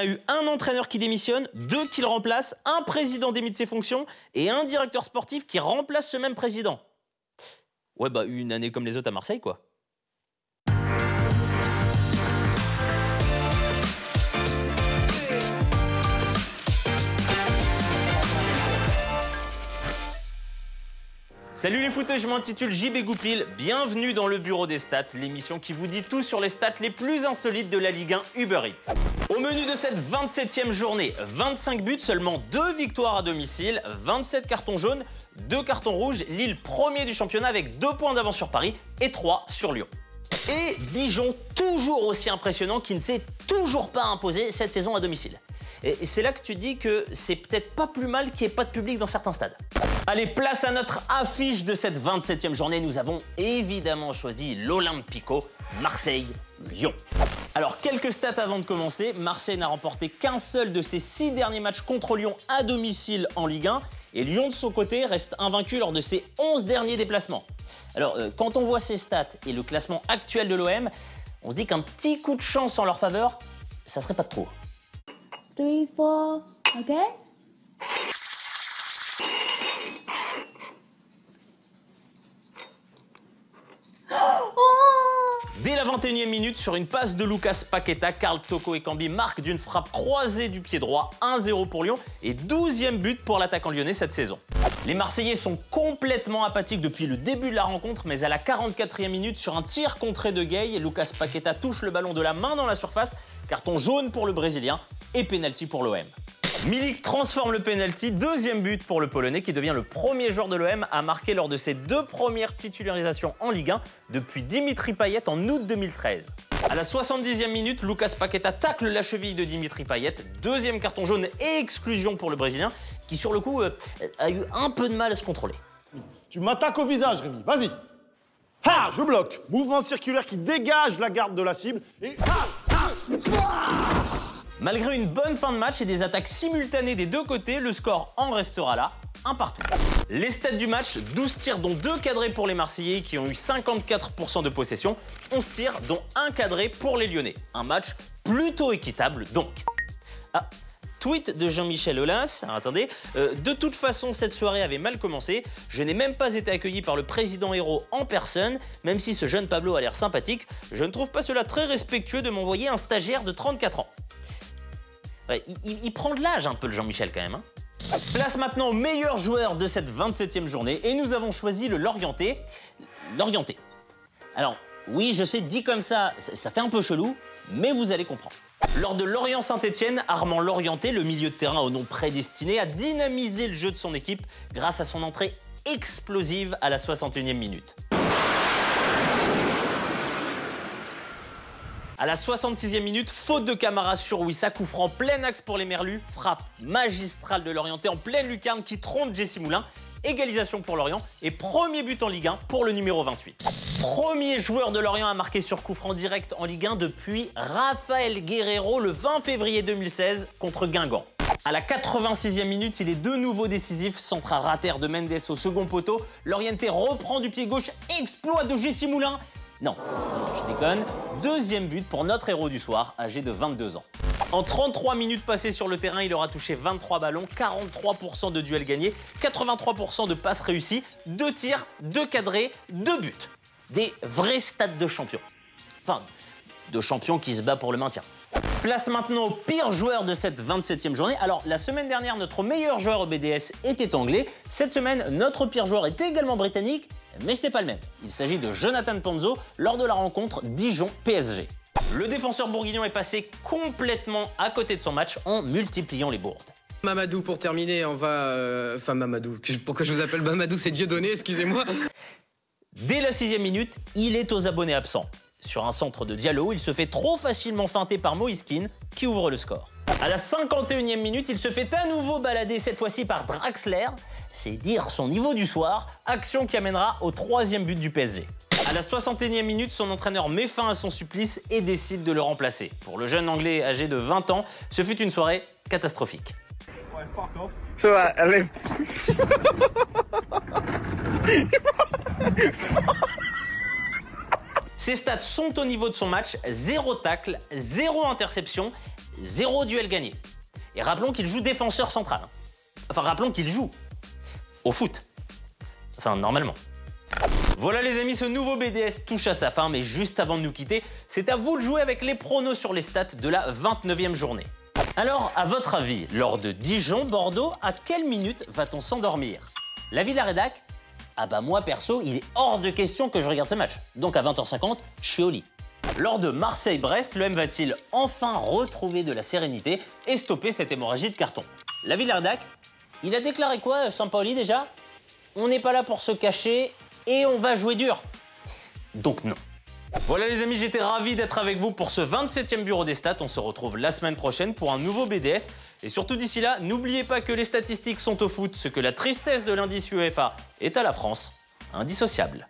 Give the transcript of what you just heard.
a eu un entraîneur qui démissionne, 2 qui le remplacent, un président démis de ses fonctions et un directeur sportif qui remplace ce même président. Ouais, bah une année comme les autres à Marseille, quoi. Salut les footeux, je m'intitule JB Goupil, bienvenue dans le Bureau des Stats, l'émission qui vous dit tout sur les stats les plus insolites de la Ligue 1 Uber Eats. Au menu de cette 27e journée, 25 buts, seulement 2 victoires à domicile, 27 cartons jaunes, 2 cartons rouges, Lille premier du championnat avec 2 points d'avance sur Paris et 3 sur Lyon. Et Dijon, toujours aussi impressionnant, qui ne s'est toujours pas imposé cette saison à domicile. Et c'est là que tu dis que c'est peut-être pas plus mal qu'il n'y ait pas de public dans certains stades. Allez, place à notre affiche de cette 27e journée. Nous avons évidemment choisi l'Olympico Marseille-Lyon. Alors, quelques stats avant de commencer. Marseille n'a remporté qu'un seul de ses 6 derniers matchs contre Lyon à domicile en Ligue 1. Et Lyon, de son côté, reste invaincu lors de ses 11 derniers déplacements. Alors, quand on voit ces stats et le classement actuel de l'OM, on se dit qu'un petit coup de chance en leur faveur, ça serait pas de trop. 3, 4, OK? Dès la 21e minute, sur une passe de Lucas Paqueta, Karl Toko Ekambi marque d'une frappe croisée du pied droit, 1-0 pour Lyon et 12e but pour l'attaquant lyonnais cette saison. Les Marseillais sont complètement apathiques depuis le début de la rencontre, mais à la 44e minute, sur un tir contré de Gueye, Lucas Paqueta touche le ballon de la main dans la surface, carton jaune pour le Brésilien et pénalty pour l'OM. Milik transforme le pénalty, 2e but pour le Polonais qui devient le premier joueur de l'OM à marquer lors de ses 2 premières titularisations en Ligue 1 depuis Dimitri Payet en août 2013. À la 70e minute, Lucas Paqueta tacle la cheville de Dimitri Payet, 2e carton jaune et exclusion pour le Brésilien qui sur le coup a eu un peu de mal à se contrôler. Tu m'attaques au visage, Rémi, vas-y. Ha, je bloque. Mouvement circulaire qui dégage la garde de la cible et Malgré une bonne fin de match et des attaques simultanées des deux côtés, le score en restera là, 1 partout. Les stats du match, 12 tirs dont 2 cadrés pour les Marseillais qui ont eu 54% de possession, 11 tirs dont 1 cadré pour les Lyonnais. Un match plutôt équitable donc. Ah, tweet de Jean-Michel Aulas, alors attendez, de toute façon cette soirée avait mal commencé, je n'ai même pas été accueilli par le président Hérault en personne, même si ce jeune Pablo a l'air sympathique, je ne trouve pas cela très respectueux de m'envoyer un stagiaire de 34 ans. Ouais, il prend de l'âge un peu le Jean-Michel quand même. Hein. Place maintenant au meilleur joueur de cette 27e journée et nous avons choisi le Lorientais. Lorientais. Alors oui, je sais, dit comme ça fait un peu chelou, mais vous allez comprendre. Lors de Lorient-Saint-Etienne, Armand Lorientais, le milieu de terrain au nom prédestiné, a dynamisé le jeu de son équipe grâce à son entrée explosive à la 61e minute. À la 66e minute, faute de Camara sur Wissa, coup franc plein axe pour les Merlus, frappe magistrale de Lorientais en pleine lucarne qui trompe Jesse Moulin, égalisation pour Lorient et premier but en Ligue 1 pour le numéro 28. Premier joueur de Lorient à marquer sur coup franc direct en Ligue 1 depuis Rafael Guerreiro le 20 février 2016 contre Guingamp. À la 86e minute, il est de nouveau décisif, centre à rater de Mendes au second poteau, Lorientais reprend du pied gauche, exploit de Jesse Moulin. Non, je déconne. 2e but pour notre héros du soir, âgé de 22 ans. En 33 minutes passées sur le terrain, il aura touché 23 ballons, 43% de duels gagnés, 83% de passes réussies, 2 tirs, 2 cadrés, 2 buts. Des vrais stats de champion. Enfin, de champion qui se bat pour le maintien. Place maintenant au pire joueur de cette 27e journée. Alors, la semaine dernière, notre meilleur joueur au BDS était anglais. Cette semaine, notre pire joueur est également britannique, mais ce n'est pas le même. Il s'agit de Jonathan Panzo lors de la rencontre Dijon-PSG. Le défenseur bourguignon est passé complètement à côté de son match en multipliant les bourdes. Mamadou, pour terminer, on va... Enfin, Mamadou. Pourquoi je vous appelle Mamadou? C'est Dieudonné, excusez-moi. Dès la 6e minute, il est aux abonnés absents. Sur un centre de Diallo, il se fait trop facilement feinter par Moïse Kean, qui ouvre le score. À la 51e minute, il se fait à nouveau balader, cette fois-ci par Draxler. C'est dire son niveau du soir, action qui amènera au 3e but du PSG. À la 61e minute, son entraîneur met fin à son supplice et décide de le remplacer. Pour le jeune Anglais âgé de 20 ans, ce fut une soirée catastrophique. Ouais, fuck off. Ça va, allez. Ses stats sont au niveau de son match, 0 tacle, 0 interception, 0 duel gagné. Et rappelons qu'il joue défenseur central. Enfin, rappelons qu'il joue au foot. Enfin, normalement. Voilà les amis, ce nouveau BDS touche à sa fin, mais juste avant de nous quitter, c'est à vous de jouer avec les pronos sur les stats de la 29e journée. Alors, à votre avis, lors de Dijon-Bordeaux, à quelle minute va-t-on s'endormir? L'avis de la rédac? Ah bah moi perso, il est hors de question que je regarde ce match. Donc à 20h50, je suis au lit. Lors de Marseille-Brest, l'OM va-t-il enfin retrouver de la sérénité et stopper cette hémorragie de carton? L'avis de la rédac? Il a déclaré quoi, Sampaoli déjà? On n'est pas là pour se cacher et on va jouer dur. Donc non. Voilà les amis, j'étais ravi d'être avec vous pour ce 27e Bureau des Stats. On se retrouve la semaine prochaine pour un nouveau BDS. Et surtout d'ici là, n'oubliez pas que les statistiques sont au foot, ce que la tristesse de l'indice UEFA est à la France, indissociable.